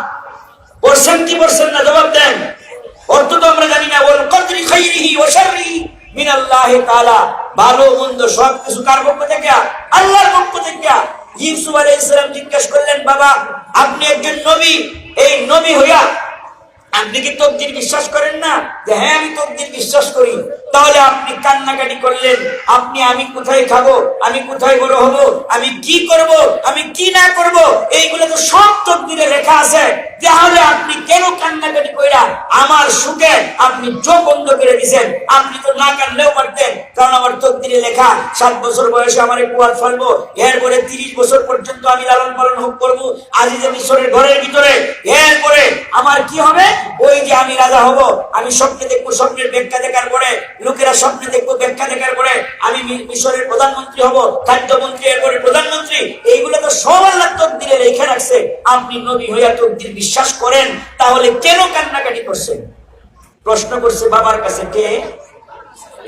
পড়ছেন কি পড়ছেন না? জবাব দেন। অর্থ তো আমরা জানি না। ওয়াল কদরি খাইরিহি ওয়া শাররিহি মিনাল্লাহি তাআলা, ভালো মন্দ সবকিছু কার পক্ষ থেকে? আল্লাহর পক্ষ থেকে। ইউসুফ আলাইহিস সালাম জিজ্ঞেস করলেন, বাবা আপনি একজন নবী, এই নবী হইয়া আপনি কি তাকদীর বিশ্বাস করেন না? যে হ্যাঁ আমি তাকদীর বিশ্বাস করি। তাহলে আপনি কান্নাকাটি করলেন, আমি কোথায় খাবো, আমি কোথায় বড় হব, আমি কি করব, আমি কি না করব, এইগুলো তো সব তাকদীরে লেখা আছে। তাহলে আপনি কেন কান্নাকাটি কইরা আমার সুখে আপনি চোখ বন্ধ করে দিয়েছেন? আপনি তো না কানলেও পারতেন, কারণ আমার তাকদীরে লেখা 7 বছর বয়সে আমারে কুয়ার ফেলবো, এরপরে 30 বছর পর্যন্ত আমি লালন পালন করবো আজিজে মিশরের ঘরের ভিতরে, এরপরে আমার কি হবে? ওই যে আমি রাজা হব, আমি স্বপ্নে দেখবো, স্বপ্নের ব্যাখ্যা দেখার পরে লোকেরা স্বপ্নে দেখবো, ব্যাখ্যা দেখার পরে আমি মিশরের প্রধানমন্ত্রী হব, খাদ্যমন্ত্রী, এরপরে প্রধানমন্ত্রী। এইগুলো তো সব আল্লাহ তাকদীরে লেখা রাখছে। আপনি নবী হইয়া তাকদীর বিশ্বাস করেন, তাহলে কেন কান্নাকাটি করছেন? প্রশ্ন করছে বাবার কাছে। কে?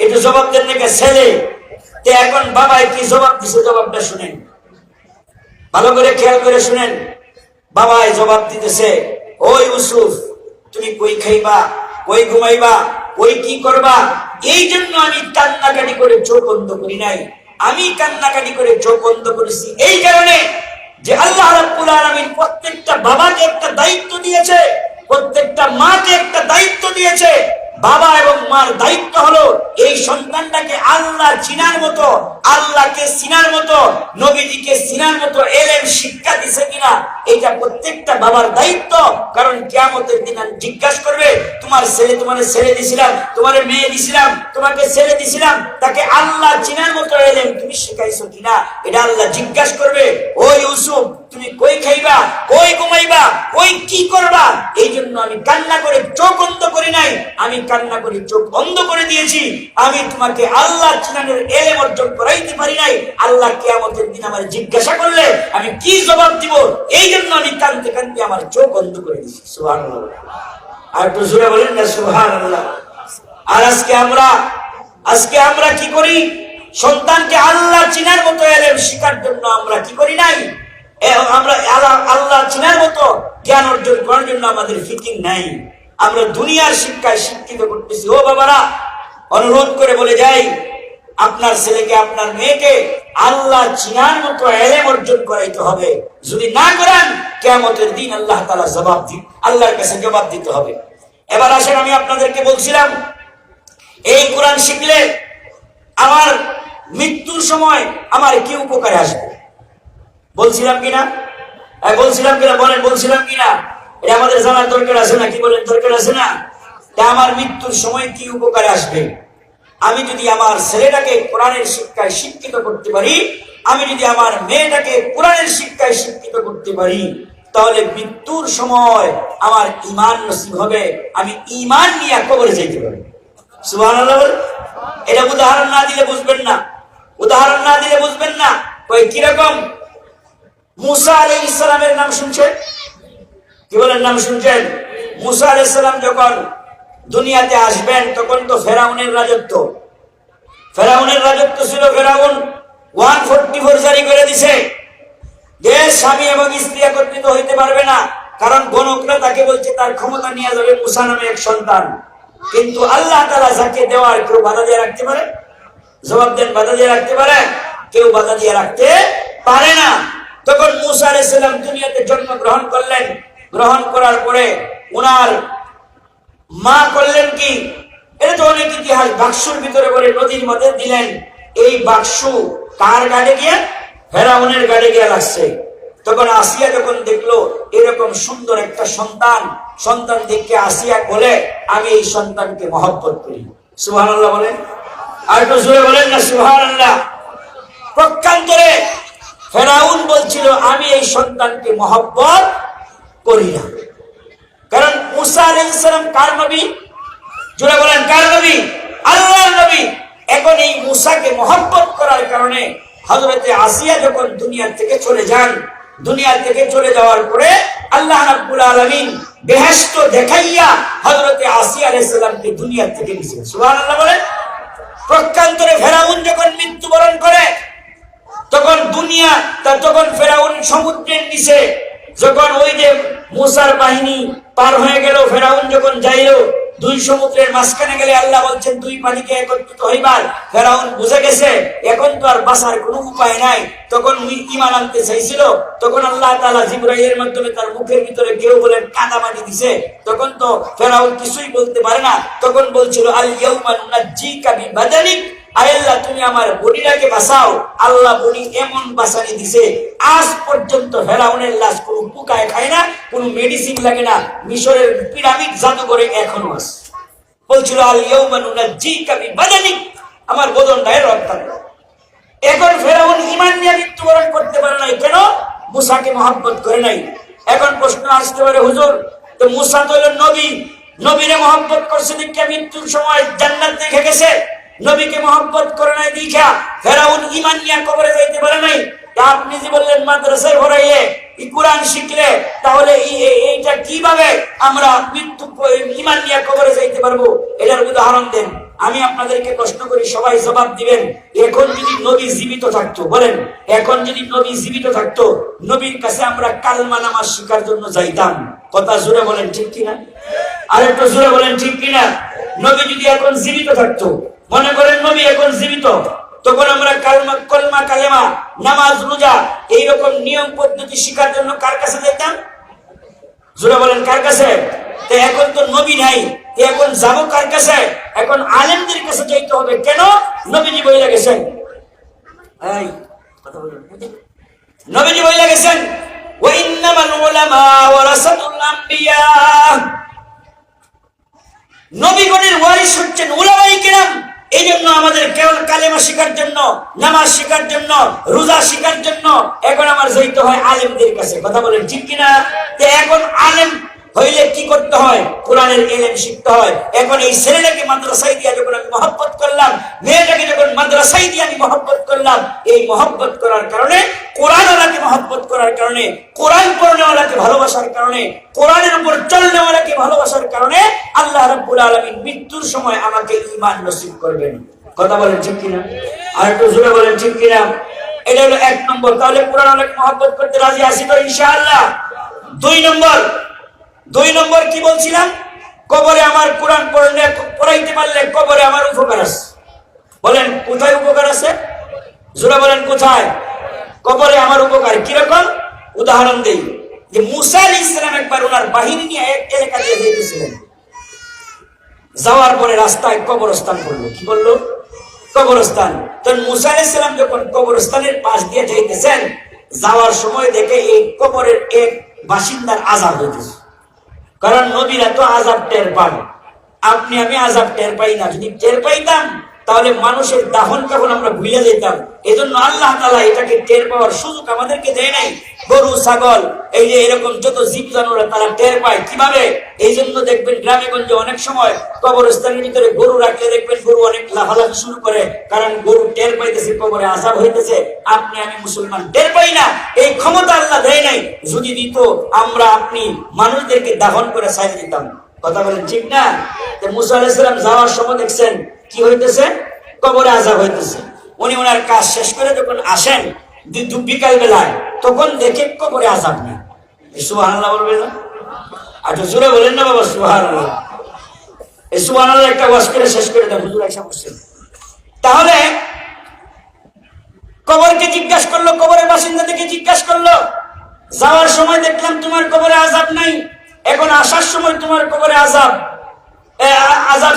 এটা জবাব দেন নাকি ছেলে? এখন বাবাই কি জবাব দিছে, জবাবটা শুনেন, ভালো করে খেয়াল করে শুনেন। বাবাই জবাব দিতেছে, ও ইউসুফ তুমি কই খাইবা, কই ঘুমাইবা, কই কি করবা, এই জন্য আমি কান্নাকাটি করে চোখ বন্ধ করি নাই। আমি কান্নাকাটি করে চোখ বন্ধ করেছি এই কারণে যে আল্লাহ রাব্বুল আলামিন প্রত্যেকটা বাবাকে একটা দায়িত্ব দিয়েছে, প্রত্যেকটা মাকে একটা দায়িত্ব দিয়েছে। বাবা এবং মার দায়িত্ব হলো এই সন্তানটাকে আল্লাহ চিনার মতো, আল্লাহকে চিনার মতো, নবীজিকে চিনার মতো এলেম শিক্ষা দিছে কিনা, এটা প্রত্যেকটা বাবার দায়িত্ব। কারণ কিয়ামতের দিন জিজ্ঞাসা করবে, তোমার ছেলে তোমারে ছেড়ে দিছিলাম, তোমারে মেয়ে দিছিলাম, তোমাকে ছেড়ে দিছিলাম, তাকে আল্লাহ চিনার মতো এলেম তুমি শিখাইছো কিনা, এটা আল্লাহ জিজ্ঞাসা করবে। ও ইউসুফ তুমি কই খাইবা, কই ঘুমাইবা, কই কি করবা, এই জন্য আমি কান্না করে চোখ বন্ধ করি নাই, আমি কান্না করে চোখ বন্ধ করে দিয়েছি। আমি তোমাকে আল্লাহ চিনানোর এলেম অর্জন করাইতে পারি নাই। আল্লাহ কিয়ামতের দিন আমার জিজ্ঞাসা করলে আমি কি জবাব দিব, এই জন্য আমি কাঁদতে কাঁদতে আমার চোখ বন্ধ করে দিয়েছি। সুবহানাল্লাহ। আর একটু জোরে বলেন না সুবহানাল্লাহ। আর আজকে আমরা কি করি? সন্তানকে আল্লাহ চিনার মতো এলেম শিখার জন্য আমরা কি করি নাই? আমরা আল্লাহ চিনার মতো জ্ঞান অর্জন করার জন্য আমাদের ফিকির নাই। আমরা দুনিয়ার শিক্ষায় শিক্ষিত করতেছি। ও বাবারা, অনুরোধ করে বলে যাই, আপনার ছেলেকে আপনার মেয়েকে আল্লাহ চিনার মতো ইলম অর্জন করাইতে হবে। যদি না করেন কিয়ামতের দিন আল্লাহ তাআলা আল্লাহর কাছে জবাব দিতে হবে। এবার আসেন, আমি আপনাদেরকে বলছিলাম এই কোরআন শিখলে আমার মৃত্যুর সময় আমার কি উপকারে আসবে। বলছিলাম কিনা? বলছিলাম কিনা বলেন, বলছিলাম কিনা? এটা আমাদের জানার দরকার আছে না? কি বলেন, দরকার আছে না? আমার মৃত্যুর সময় কি উপকারে আসবে? আমি যদি আমার ছেলেটাকে কোরআনের শিক্ষায় শিক্ষিত করতে পারি, আমি যদি আমার মেয়েটাকে কোরআনের শিক্ষায় শিক্ষিত করতে পারি, তাহলে মৃত্যুর সময় আমার ঈমান নসিব হবে, আমি ঈমান নিয়ে কবরে যেতে পারি। সুবহানাল্লাহ। এটা উদাহরণ না দিলে বুঝবেন না, উদাহরণ না দিলে বুঝবেন না। কই কিরকম? মুসা আলাইহিস সালামের নাম শুনছেন? কি বলেন, নাম শুনছেন? মুসা আলাইহিস সালাম যখন দুনিয়াতে আসবেন তখন তো ফেরাউনের রাজত্ব ছিল। ফেরাউন 144 জারি করে দিছে যে স্বামী এবং স্ত্রী একত্রিত হইতে পারবে না, কারণ গণকরা তাকে বলছে তার ক্ষমতা নিয়ে যাবে মুসা নামে এক সন্তান। কিন্তু আল্লাহ তাআলা যাকে দেওয়ার কেউ বাধা দিয়ে রাখতে পারে? জবাব দেন, বাধা দিয়ে রাখতে পারে? কেউ বাধা দিয়ে রাখতে পারে না। তখন মুসা আলাইহিস সালাম দুনিয়াতে জন্মগ্রহণ করলেন। গ্রহণ করার পরে ওনার মা করলেন কি? এটা তো অনেক ইতিহাস। বাক্সুর ভিতরে করে নদীর মধ্যে দিলেন। এই বাক্সু কার গাড়ে গিয়ে? ফেরাউনের গাড়ে গিয়ে লাগছে। তখন আসিয়া যখন দেখলো এরকম সুন্দর একটা সন্তান দেখে আসিয়া বলে, আমি এই সন্তানকে মহব্বত করি। সুবহানাল্লাহ বলেন, আর একটু জোরে বলেন না সুবহানাল্লাহ। প্রকান্তরে ফেরাউন বলছিল আমি এই সন্তানকে মহব্বত করি না, কারণ মুসা আলাইহিস সালাম কার নবী? জোরে বলেন, কার নবী? আল্লাহর নবী। এখন এই মুসাকে মহব্বত করার কারণে হযরতে আসিয়া যখন দুনিয়া থেকে চলে যান, দুনিয়া থেকে চলে যাওয়ার পরে আল্লাহ রাব্বুল আলামিন বেহেশত দেখাইয়া হযরতে আসিয়া আলাইহিস সালামকে দুনিয়া থেকে নিয়েছেন। সুবহানাল্লাহ বলেন। প্রকান্তরে ফেরাউন যখন মৃত্যুবরণ করে তখন ফেরাউন সমুদ্রের নিচে যখন ওই যে মুসার বাহিনী পার হয়ে গেল, ফেরাউন যখন যাইল দুই সমুদ্রের মাঝখানে গেলে আল্লাহ বলছেন দুই পানিকে একত্রিত হইবার। ফেরাউন বুঝে গেছে এখন তো আর বাঁচার কোনো উপায় নাই। তখন ঈমান আনতে চাইছিল, তখন আল্লাহ তাআলা জিবরাইলের মাধ্যমে তার মুখের ভিতরে কেউ বলে কাদামাটি দিছে। তখন তো ফেরাউন কিছুই বলতে পারে না। তখন বলছিল আল ইয়াউমা নুনাজ্জিকা বিবাদানিক, আল্লাহ তুমি আমার বডিটাকে বাঁচাও। আল্লাহ বডি এমন বাঁচানি দিছে, আজ পর্যন্ত ফেরাউনের লাশ কোনো পোকায় খায় না, কোনো মেডিসিন লাগে না। মিশরের পিরামিড জাদুঘরে এখনো আছে। বলছিল আল ইয়াউমা নুনাজ্জিকা বিবাদানিক, আমার বদনটাকে রক্ষা করো। এখন ফেরাউন ঈমান নিয়ে মৃত্যুবরণ করতে পারে নাই। কেন? মুসাকে মহব্বত করে নাই। এখন প্রশ্ন আসতে পারে, হুজুর তো মুসা তো হলো নবী, নবীরে মহব্বত করছে দেখে মৃত্যুর সময় জান্নাত দেখে গেছে, নবীকে মহব্বত করে নাই দেখা ফেরাউন ঈমান নিয়ে কবরে যাইতে পারে নাই। আপনি যে বললেন মাদ্রাসায় ভরাইয়ে কোরআন শিখলে, তাহলে এইটা কিভাবে আমরা ঈমান নিয়ে কবরে যাইতে পারবো? এটার উদাহরণ দেন। আমি আপনাদেরকে প্রশ্ন করি, সবাই জবাব দিবেন। এখন যদি নবী জীবিত থাকতো, বলেন, এখন যদি নবী জীবিত থাকতো, নবীর কাছে আমরা কালমা নামাজ শিখার জন্য যাইতাম? কথা জোরে বলেন, ঠিক কিনা? আর একটু জোরে বলেন, ঠিক কিনা? নবী যদি এখন জীবিত থাকতো, মনে করেন নবী এখন জীবিত, তখন আমরা কলমা কালেমা নামাজ রোজা এইরকম নিয়ম পদ্ধতি শিখার জন্য কার কাছে যেতাম? জোরে বলেন, কার কাছে? তো এখন তো নবী নাই, এখন যাবো কার কাছে? এখন আলেমদের কাছে যাইতে হবে। কেন? নবীজি বইলা গেছেন, নবীজি বইলা গেছেন ওয়া ইন্নামাল উলামা ওয়ারাসাতুল আম্বিয়া, নবীগণের ওয়ারিস হচ্ছেন উলামায়ে কেরাম। এই জন্য আমাদের কেবল কালেমা শিখার জন্য, নামাজ শিখার জন্য, রোজা শিখার জন্য এখন আমার যাইতে হয় আলেমদের কাছে। কথা বলেন, ঠিক কিনা? এখন আলেম হইলে কি করতে হয়? কোরআনের ইলম শিখতে হয়। এখন এই ছেলেটাকে মাদ্রাসায় দিয়ে যখন আমি মহব্বত করলাম, মেয়েটাকে যখন মাদ্রাসায় দিয়ে আমি মহব্বত করলাম, এই মহব্বত করার কারণে, কোরআনওয়ালাকে মহব্বত করার কারণে, কোরআন পড়নেওয়ালাকে ভালোবাসার কারণে, কোরআনের উপর চলনেওয়ালাকে ভালোবাসার কারণে আল্লাহ রাব্বুল আলামিন মৃত্যুর সময় আমাকে ঈমান নসিব করবেন। কথা বলেন, ঠিক কিনা? আর একটু জোরে বলেন, ঠিক কিনা? এটা হলো 1 নম্বর। তাহলে কোরআনওয়ালাকে মহব্বত করতে রাজি আছি তো ইনশাআল্লাহ? 2 নম্বর কি বলছিলাম? কবরে আমার কোরআন পড়াইতে পারলে কবরে আমার উপকার আছে। বলেন কোথায় উপকার আছে? জোরে বলেন কোথায়? কবরে আমার উপকার কিরকম? উদাহরণ দেই যে মুসা আলাইহিস সালাম একবার ওনার বাহিনী নিয়ে এক এলাকা দিয়ে যেতেছিলেন, যাওয়ার পরে রাস্তায় কবরস্থান করলো। কি বললো? কবরস্থান। তখন মুসা আলাইহিস সালাম যখন কবরস্থানের পাশ দিয়ে যাইতেছেন, যাওয়ার সময় দেখে এই কবরের এক বাসিন্দার আযাব হইতেছে। কারণ নবীরা তো আযাব টের পান, আপনি আমি আযাব টের পাই না। যদি টের পাইতাম তাহলে মানুষের দাফন কাফন আমরা ভুলে যেতাম। এজন্য আল্লাহ তাআলা এটাকে টের পাওয়ার সুযোগ আমাদেরকে দেয় নাই। গরু ছাগল এই যে এরকম যত জীব জানোয়ার তারা টের পায় কিভাবে? এই জন্য দেখবেন গ্রামে গঞ্জে অনেক সময় কবরস্থানের ভিতরে গরু রাখলে দেখবেন গরু অনেক লাফালাফি শুরু করে, কারণ গরু টের পাইতেছে কবরে আযাব হইতেছে। আপনি আমি মুসলমান টের পাই না, এই ক্ষমতা আল্লাহ দেয় নাই। যদি দিত আমরা আপনি মানুষদেরকে দাফন করে ছাইড়ে দিতাম। কথা বলেন ঠিক না? মুসা আলাইহিস সালাম যাওয়ার সময় দেখছেন কি হইতেছে? কবরে আযাব হইতেছে। উনি ওনার কাজ শেষ করে যখন আসেন বিকাল বেলায়, তখন দেখে কবরে আযাব নেই। সুবহানাল্লাহ বলবেন না? আচ্ছা জোরে বলেন না বাবা সুবহানাল্লাহ। এই সুবহানাল্লাহ একটা ওয়াজ করে শেষ করে দেন, হুজুর আয়েশা বলছেন। তাহলে কবরকে জিজ্ঞাসা করলো, কবরের বাসিন্দাদেরকে জিজ্ঞাসা করলো, যাওয়ার সময় দেখলাম তোমার কবরে আযাব নাই, এখন আসার সময় তোমার কবরে আযাব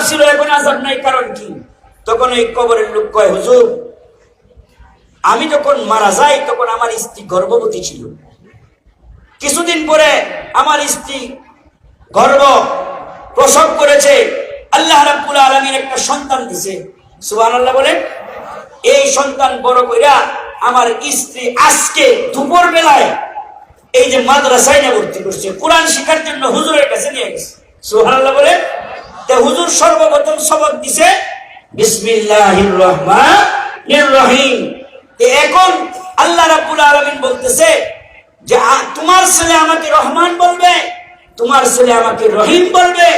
ছিল, এখন আযাব নাই, কারণ কি? তখন এই কবরের লোক কয়, হুজুর আমি যখন মারা যাই তখন আমার স্ত্রী গর্ভবতী ছিল, কিছুদিন পরে আমার স্ত্রী প্রসব করেছে, আল্লাহ রাব্বুল আলামিন একটা সন্তান দিছে। সুবহানাল্লাহ বলেন। এই সন্তান বড় কইরা আমার স্ত্রী আজকে দুপুর বেলায় এই যে মাদ্রাসায় ভর্তি করছে, কোরআন শেখার জন্য হুজুরের কাছে নিয়ে গেছে। সুবহানাল্লাহ বলেন। তে হুজুর সর্বপ্রথম সবক দিছে বিসমিল্লাহির রহমানির রহিম। এখন আল্লাহ রাব্বুল আলামিন বলতেছে যে তোমার ছেলে আমাকে রহমান বলবে, তোমার ছেলে আমাকে রহিম বলবে,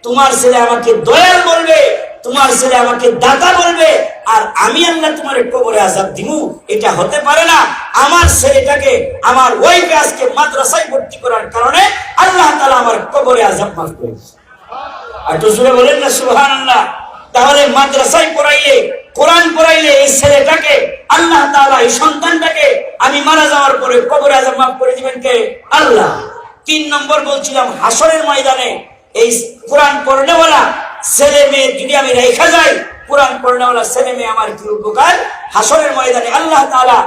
তোমার ছেলে আমাকে দয়াল বলবে, তোমার ছেলে আমাকে দাতা বলবে, আর আমি আল্লাহ তোমার কবরে আযাব দিমু। এটা হতে পারে না। আমার ছেলেটাকে আমার ওয়াইফে আজকে মাদ্রাসায় ভর্তি করার কারণে আল্লাহ তাআলা আমার কবরে আযাব মাফ করেছে। আর তো জোরে বলেন না সুবহানাল্লাহ। তাহলে মাদ্রাসায় পড়াইলে, কোরআন পড়াইলে এই ছেলেটাকে আল্লাহ তাআলা, এই সন্তানটাকে আমি মারা যাওয়ার পরে কবরে আযাব মাফ করে দিবেন কে? আল্লাহ। 3 নম্বর বলছিলাম হাসরের ময়দানে এই কোরআন পড়নেওয়ালা ছেলে মেয়ে যদি আমি রেখা যাই, কোরআন পড়নেওয়ালা ছেলে মেয়ে আমার কি উপকার? হাসরের ময়দানে আল্লাহ তাআলা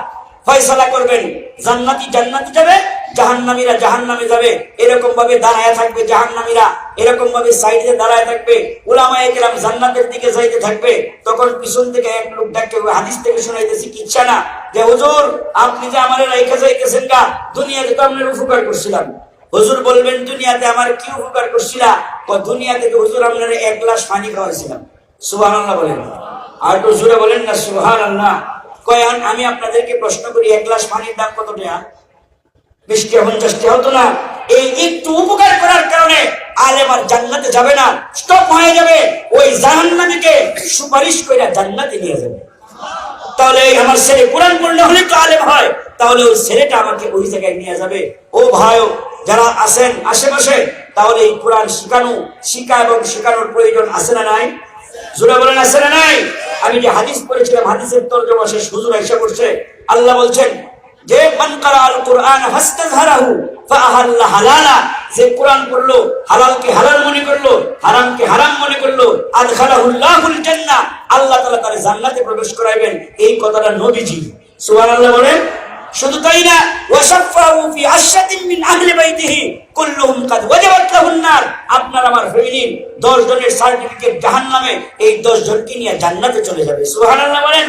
ফয়সালা করবেন, জান্নাতি জান্নাতে যাবে, জাহান্নামীরা জাহান্নামে যাবে। এরকম ভাবে দাঁড়ায় থাকবে জাহান্নামীরা, এরকম ভাবে সাইডে দাঁড়ায় থাকবে। উলামায়ে কেরাম জান্নাতের দিকে যাইতে থাকবে। তখন পিছন থেকে এক লোক ডাকে, হাদিস থেকে শুনাইতেছি কিচ্ছা না, যে হুজুর আপনি যে আমারে রেখা যাইতেছেন গা, দুনিয়াতে তো আপনার উপকার করছিলাম। হুজুর বলবেন দুনিয়াতে আমার কি উপকার করছিলা? দুনিয়াতে তো হুজুর আপনার 1 গ্লাস পানি খাওয়াইছিলাম। সুবহানাল্লাহ বলেন। আর তো জোরে বলেন না সুবহানাল্লাহ। কয়ান আমি আপনাদেরকে প্রশ্ন করি, 1 গ্লাস পানির দাম কত টাকা? 20 টাকা 50 টাকা হতো না? এই একটু উপকার করার কারণে আলেম আর জান্নাতে যাবে না, স্টপ হয়ে যাবে। ওই জাহান্নামীকে সুপারিশ করে জান্নাতে নিয়ে যাবে। তাহলে আমার ছেলে কোরআন পড়লে হলে তো আলেম হয়, তাহলে ওই ছেলেটা আমাকে ওই জায়গায় নিয়ে যাবে। ও ভাই যারা আছেন আশেপাশে, তাহলে এই কোরআন শিখা এবং শেখানোর প্রয়োজন আছে না নাই? জোরে বলেন আছে না নাই? আমি যে হাদিস পড়েছিলাম, হাদিসের তরজমা শেষ হুজুর আয়েশা করছে। আল্লাহ বলছেন যে মান ক্বারাআল কুরআন ফাস্তাযহারাহু ফাআহাল্লা হালালা, যে কোরআন পড়লো হালালকে হালাল মনে করলো, হারামকে হারাম মনে করলো, আদখালাহুল্লাহুল জান্নাহ, আল্লাহ তাআলা তাকে জান্নাতে প্রবেশ করাবেন। এই কথাটা নবীজি। সুবহানাল্লাহ বলেন। শুধু তাই না, ওয়াশাফাহু ফি আশরাতিন মিন আহলি বাইতিহি কুল্লুহুম কাদ ওয়াজাবাত লাহুন নার, আপনার আমার ফ্যামিলির 10 জনের সার্টিফিকেট জাহান্নামে, এই 10 জনকে নিয়ে জান্নাতে চলে যাবে। সুবহানাল্লাহ বলেন।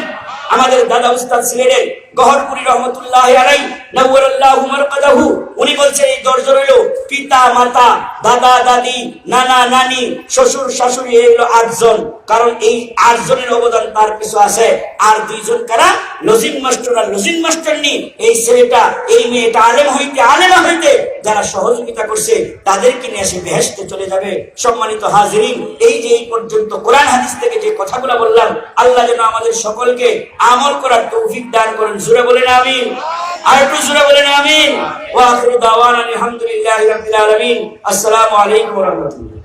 আমাদের দাদা উস্তাদ সিলেটের গহরপুরি রহমতুল্লাহি আলাইহি নাওয়ারাল্লাহু মারকাদাহু, উনি বলছেন এই 10 জন হলো পিতা মাতা, দাদা দাদি, নানা নানি, শ্বশুর শাশুড়ি, এই হলো 8 জন। কারণ এই 8 জনের অবদান তার পিছু আছে। আর 2 জন কারা? লজিং মাস্টার আর লজিং মাস্টারনি। এই ছেলেটা এই মেয়েটা আলেমা হইতে যারা সহযোগিতা করছে তাদেরকে নিয়ে এসে বেহেশতে চলে যাবে। সম্মানিত হাজিরিন, এই যে এই পর্যন্ত কোরআন হাদিস থেকে যে কথাগুলো বললাম, আল্লাহ যেন আমাদের সকলকে আমল করার তৌফিক দান করেন। জোরে বলেন আমিন। আর একটু জোরে বলেন আমিন। ওয়া আখিরু দাওয়ানা আলহামদুলিল্লাহি রাব্বিল আলামিন। আসসালামু আলাইকুম ওয়া রাহমাতুল্লাহ।